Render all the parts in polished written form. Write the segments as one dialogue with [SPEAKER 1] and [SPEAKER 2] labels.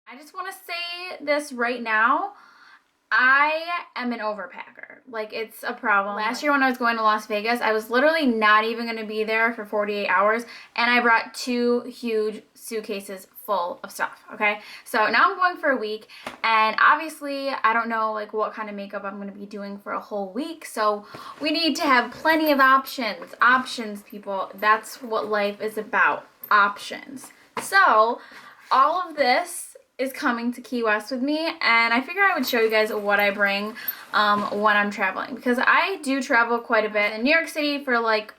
[SPEAKER 1] I just want to say this right now. I am an overpacker. Like, it's a problem. Last year when I was going to Las Vegas, I was literally not even going to be there for 48 hours, and I brought 2 huge suitcases full of stuff, okay? So now I'm going for a week, and obviously I don't know like what kind of makeup I'm going to be doing for a whole week, so we need to have plenty of options. Options, people. That's what life is about. Options. So all of this is coming to Key West with me, and I figure I would show you guys what I bring when I'm traveling, because I do travel quite a bit in New York City for like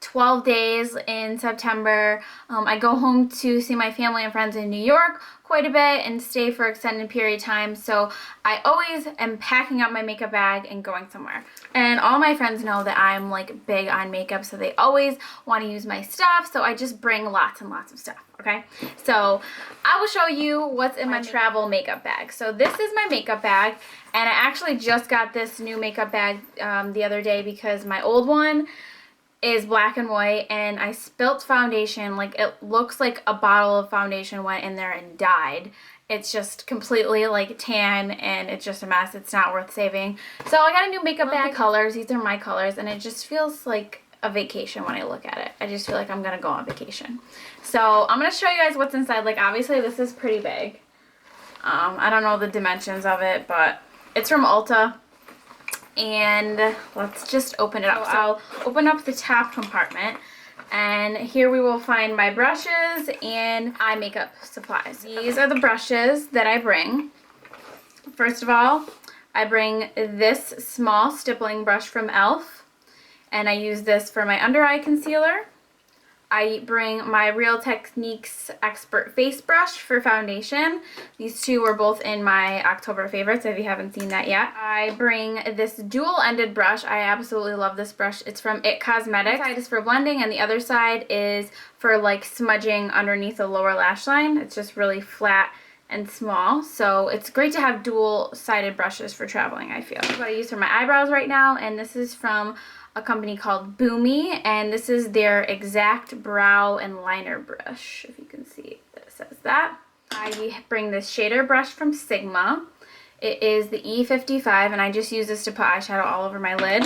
[SPEAKER 1] 12 days in September. I go home to see my family and friends in New York quite a bit and stay for extended period of time, so I always am packing up my makeup bag and going somewhere. And all my friends know that I'm like big on makeup, so they always want to use my stuff, so I just bring lots and lots of stuff, okay? So I will show you what's in my travel makeup bag. So this is my makeup bag, and I actually just got this new makeup bag the other day because my old one is black and white, and I spilt foundation. Like, it looks like a bottle of foundation went in there and died. It's just completely like tan, and it's just a mess. It's not worth saving. So I got a new makeup bag. The colors, these are my colors, and it just feels like a vacation when I look at it. I just feel like I'm gonna go on vacation. So I'm gonna show you guys what's inside. Like, obviously this is pretty big. I don't know the dimensions of it, but it's from Ulta. And let's just open it up. So I'll open up the top compartment, and here we will find my brushes and eye makeup supplies. These are the brushes that I bring. First of all, I bring this small stippling brush from e.l.f. and I use this for my under eye concealer. I bring my Real Techniques Expert Face Brush for foundation. These two were both in my October favorites if you haven't seen that yet. I bring this dual-ended brush. I absolutely love this brush. It's from IT Cosmetics. One side is for blending, and the other side is for like smudging underneath the lower lash line. It's just really flat and small, so it's great to have dual-sided brushes for traveling, I feel. This is what I use for my eyebrows right now, and this is from a company called Boomy, and this is their Exact Brow and Liner Brush. If you can see, it says that. I bring this shader brush from Sigma. It is the E55, and I just use this to put eyeshadow all over my lid.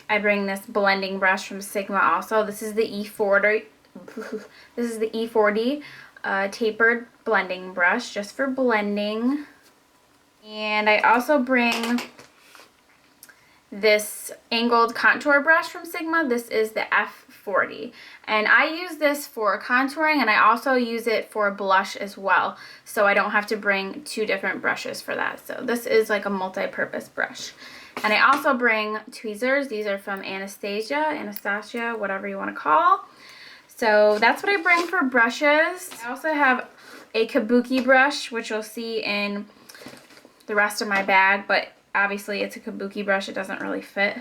[SPEAKER 1] I bring this blending brush from Sigma also. This is the E40. This is the E40 tapered blending brush, just for blending. And I also bring this angled contour brush from Sigma. This is the F40, and I use this for contouring, and I also use it for blush as well, so I don't have to bring 2 different brushes for that. So this is like a multi-purpose brush. And I also bring tweezers. These are from Anastasia, whatever you want to call. So that's what I bring for brushes. I also have a kabuki brush, which you'll see in the rest of my bag, but obviously it's a kabuki brush. It doesn't really fit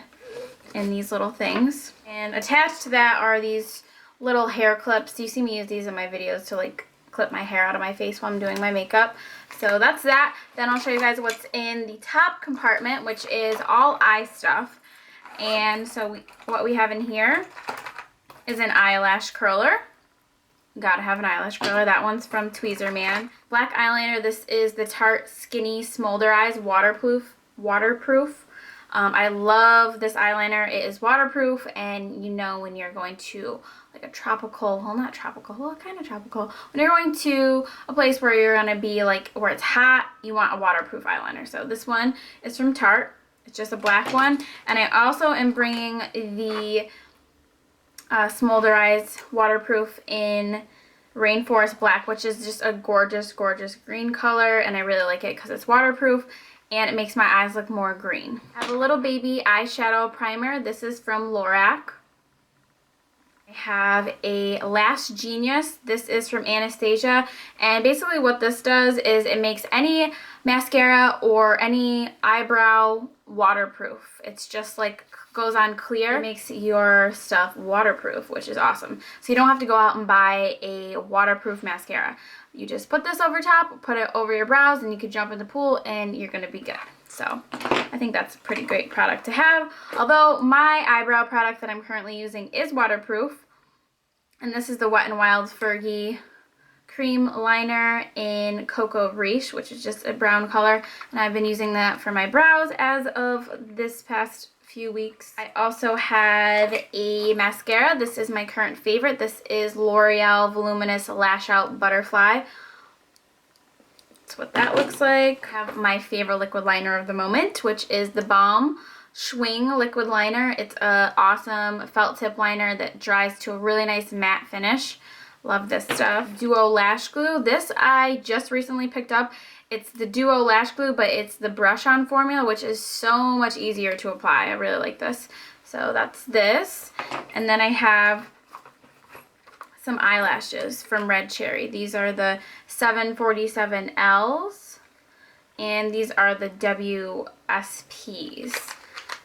[SPEAKER 1] in these little things. And attached to that are these little hair clips. You see me use these in my videos to like clip my hair out of my face while I'm doing my makeup. So that's that. Then I'll show you guys what's in the top compartment, which is all eye stuff. And so what we have in here is an eyelash curler. Gotta have an eyelash curler. That one's from Tweezerman. Black eyeliner. This is the Tarte Skinny Smolder Eyes Waterproof. I love this eyeliner. It is waterproof, and you know when you're going to like a tropical, well, not tropical, well, kind of tropical, when you're going to a place where you're gonna be like where it's hot, you want a waterproof eyeliner. So this one is from Tarte. It's just a black one. And I also am bringing the Smolder Eyes waterproof in Rainforest Black, which is just a gorgeous, gorgeous green color, and I really like it because it's waterproof and it makes my eyes look more green. I have a little baby eyeshadow primer. This is from Lorac. I have a Lash Genius. This is from Anastasia, and basically what this does is it makes any mascara or any eyebrow waterproof. It's just like goes on clear. It makes your stuff waterproof, which is awesome. So you don't have to go out and buy a waterproof mascara. You just put this over top, put it over your brows, and you can jump in the pool and you're gonna be good. So I think that's a pretty great product to have. Although my eyebrow product that I'm currently using is waterproof, and this is the Wet n Wild Fergie cream liner in Cocoa Riche, which is just a brown color, and I've been using that for my brows as of this past few weeks. I also have a mascara. This is my current favorite. This is L'Oreal Voluminous Lash Out Butterfly. That's what that looks like. I have my favorite liquid liner of the moment, which is the Balm Swing liquid liner. It's a awesome felt tip liner that dries to a really nice matte finish. Love this stuff. Duo Lash Glue. This I just recently picked up. It's the Duo Lash Glue, but it's the brush-on formula, which is so much easier to apply. I really like this. So that's this. And then I have some eyelashes from Red Cherry. These are the 747Ls, and these are the WSPs.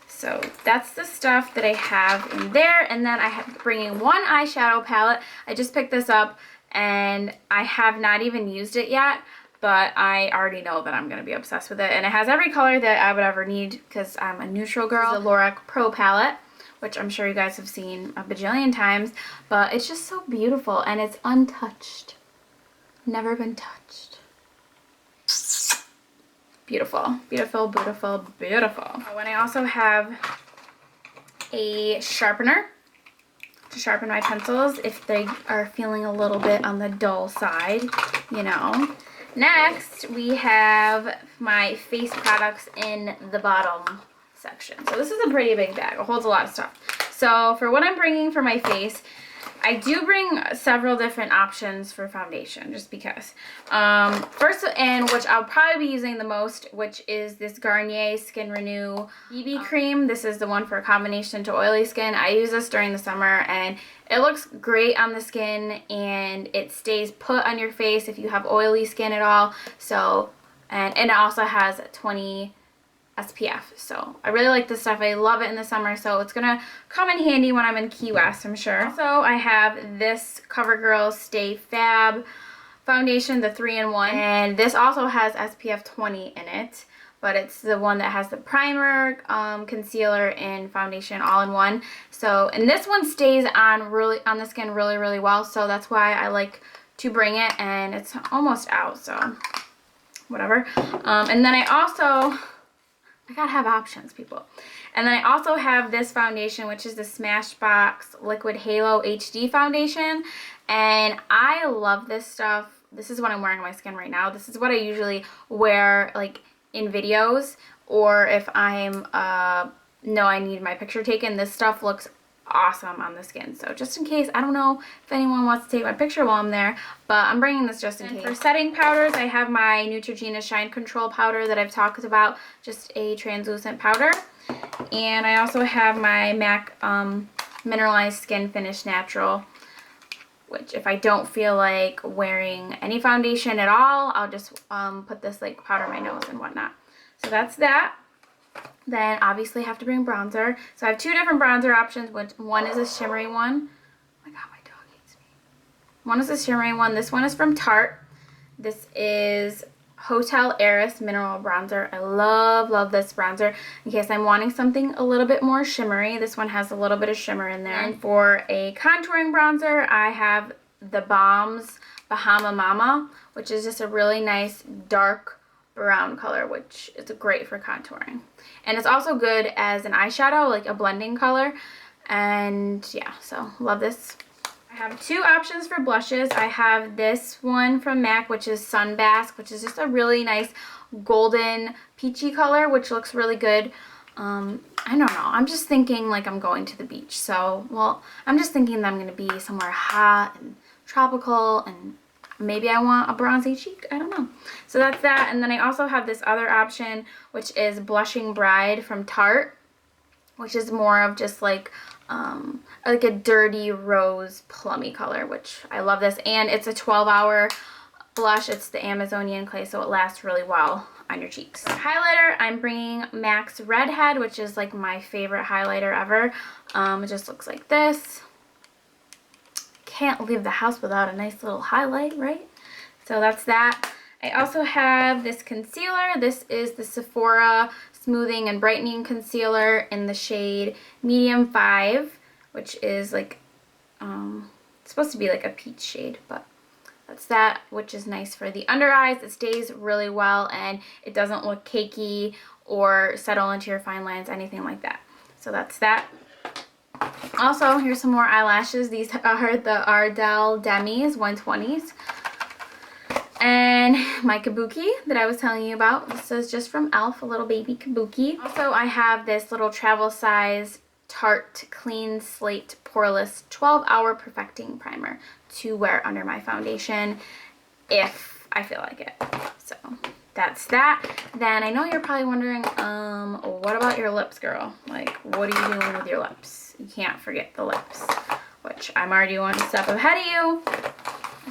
[SPEAKER 1] So that's the stuff that I have in there. And then I have bringing one eyeshadow palette. I just picked this up and I have not even used it yet, but I already know that I'm going to be obsessed with it. And it has every color that I would ever need because I'm a neutral girl. The Lorac Pro palette, which I'm sure you guys have seen a bajillion times, but it's just so beautiful and it's untouched. Never been touched. Beautiful, beautiful, beautiful, beautiful. Oh, and I also have a sharpener to sharpen my pencils if they are feeling a little bit on the dull side, you know. Next, we have my face products in the bottom section. So this is a pretty big bag. It holds a lot of stuff. So for what I'm bringing for my face, I do bring several different options for foundation just because. First, and which I'll probably be using the most, which is this Garnier Skin Renew BB cream. This is the one for a combination to oily skin. I use this during the summer and it looks great on the skin and it stays put on your face if you have oily skin at all. So, and it also has 20 SPF. So I really like this stuff. I love it in the summer, so it's gonna come in handy when I'm in Key West, I'm sure. Also, I have this CoverGirl Stay Fab foundation, the 3-in-1, and this also has SPF 20 in it, but it's the one that has the primer, concealer, and foundation all in one. So, and this one stays on the skin really, really well, so that's why I like to bring it, and it's almost out, so whatever. And then I gotta have options, people. And then I also have this foundation, which is the Smashbox Liquid Halo HD foundation. And I love this stuff. This is what I'm wearing on my skin right now. This is what I usually wear like in videos, or if I'm know I need my picture taken. This stuff looks awesome on the skin. So just in case, I don't know if anyone wants to take my picture while I'm there, but I'm bringing this just in case. For setting powders, I have my Neutrogena Shine Control powder that I've talked about, just a translucent powder. And I also have my MAC Mineralized Skin Finish Natural, which if I don't feel like wearing any foundation at all, I'll just put this like powder my nose and whatnot. So that's that. Then obviously have to bring bronzer. So I have two different bronzer options. One is a shimmery one. Oh my god, my dog hates me. One is a shimmery one. This one is from Tarte. This is Hotel Heiress Mineral Bronzer. I love this bronzer. In case I'm wanting something a little bit more shimmery, this one has a little bit of shimmer in there. And for a contouring bronzer, I have the Balm's Bahama Mama, which is just a really nice dark brown color, which is great for contouring. And it's also good as an eyeshadow, like a blending color. And yeah, so love this. I have two options for blushes. I have this one from MAC, which is Sunbask, which is just a really nice golden peachy color, which looks really good. I don't know. I'm just thinking like I'm going to the beach. So, well, I'm just thinking that I'm going to be somewhere hot and tropical, and maybe I want a bronzy cheek. I don't know. So that's that. And then I also have this other option, which is Blushing Bride from Tarte, which is more of just like a dirty rose plummy color, which I love this. And it's a 12-hour blush. It's the Amazonian clay, so it lasts really well on your cheeks. Highlighter, I'm bringing MAC's Redhead, which is like my favorite highlighter ever. It just looks like this. Can't leave the house without a nice little highlight, right? So that's that. I also have this concealer. This is the Sephora Smoothing and Brightening Concealer in the shade Medium 5, which is like, it's supposed to be like a peach shade, but That's that, which is nice for the under eyes. It stays really well and it doesn't look cakey or settle into your fine lines, anything like that. So that's that. Also, here's some more eyelashes. These are the Ardell Demis 120s. And my kabuki that I was telling you about. This is just from e.l.f., a little baby kabuki. Also, I have this little travel size Tarte Clean Slate Poreless 12-Hour Perfecting Primer to wear under my foundation if I feel like it. So that's that. Then I know you're probably wondering, what about your lips, girl? Like, what are you doing with your lips? You can't forget the lips, which I'm already one step ahead of you.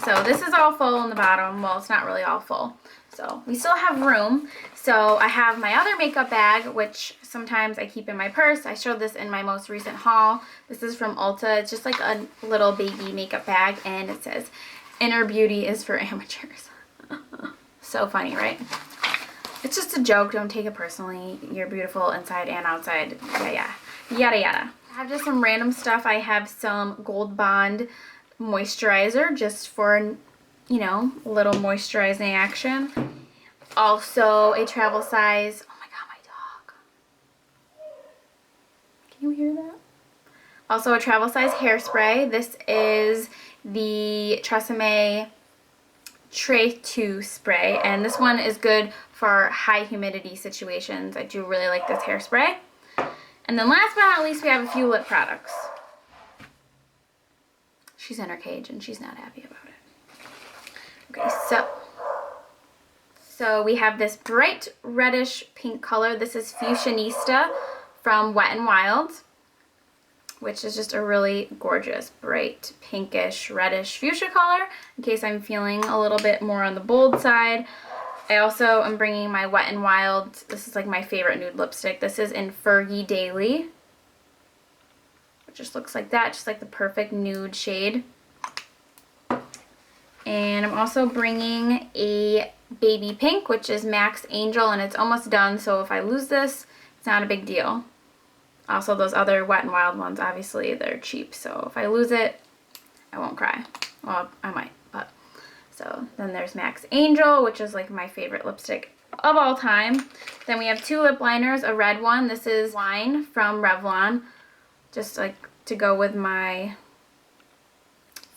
[SPEAKER 1] So this is all full in the bottom. Well, it's not really all full. So we still have room. So I have my other makeup bag, which sometimes I keep in my purse. I showed this in my most recent haul. This is from Ulta. It's just like a little baby makeup bag, and it says, "Inner beauty is for amateurs." So funny, right? It's just a joke. Don't take it personally. You're beautiful inside and outside. Yeah. Yada yada. I have just some random stuff. I have some Gold Bond moisturizer just for, you know, a little moisturizing action. Also a travel size, oh my god, my dog, can you hear that? Also a travel size hairspray. This is the Tresemme Tray 2 spray, and this one is good for high humidity situations. I do really like this hairspray. And then last but not least, we have a few lip products. She's in her cage and she's not happy about it. Okay, so we have this bright reddish pink color. This is Fusionista from Wet n Wild, which is just a really gorgeous bright pinkish reddish fuchsia color in case I'm feeling a little bit more on the bold side. I also am bringing my Wet n Wild. This is like my favorite nude lipstick. This is in Fergie Daily. It just looks like that, just like the perfect nude shade. And I'm also bringing a baby pink, which is Max Angel, and it's almost done, so if I lose this, it's not a big deal. Also, those other Wet n Wild ones, obviously, they're cheap, so if I lose it, I won't cry. Well, I might, but. So then there's Max Angel, which is like my favorite lipstick of all time. Then we have two lip liners, a red one. This is Wine from Revlon, just like to go with my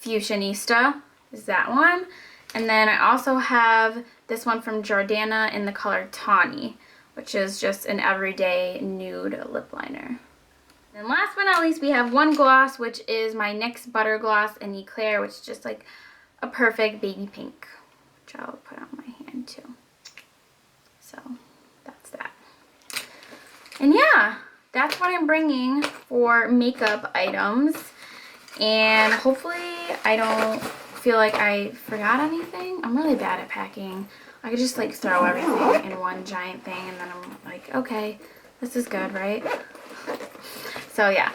[SPEAKER 1] Fusionista is that one. And then I also have this one from Jordana in the color Tawny, which is just an everyday nude lip liner. And last but not least, we have one gloss, which is my NYX Butter Gloss in Eclair, which is just like a perfect baby pink, which I'll put on my hand too. So that's that. And yeah, that's what I'm bringing for makeup items. And hopefully I don't feel like I forgot anything. I'm really bad at packing. I could just like throw everything in one giant thing and then I'm like, okay, this is good, right? So yeah,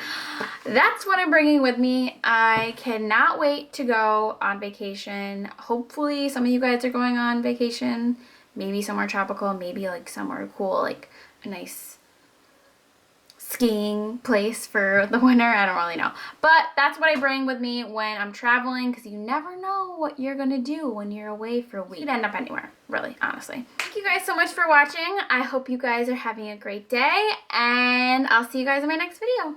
[SPEAKER 1] that's what I'm bringing with me. I cannot wait to go on vacation. Hopefully some of you guys are going on vacation, maybe somewhere tropical, maybe like somewhere cool, like a nice skiing place for the winter. I don't really know, but that's what I bring with me when I'm traveling, because you never know what you're gonna do when you're away for a week. You could end up anywhere, really, honestly. Thank you guys so much for watching. I hope you guys are having a great day, and I'll see you guys in my next video.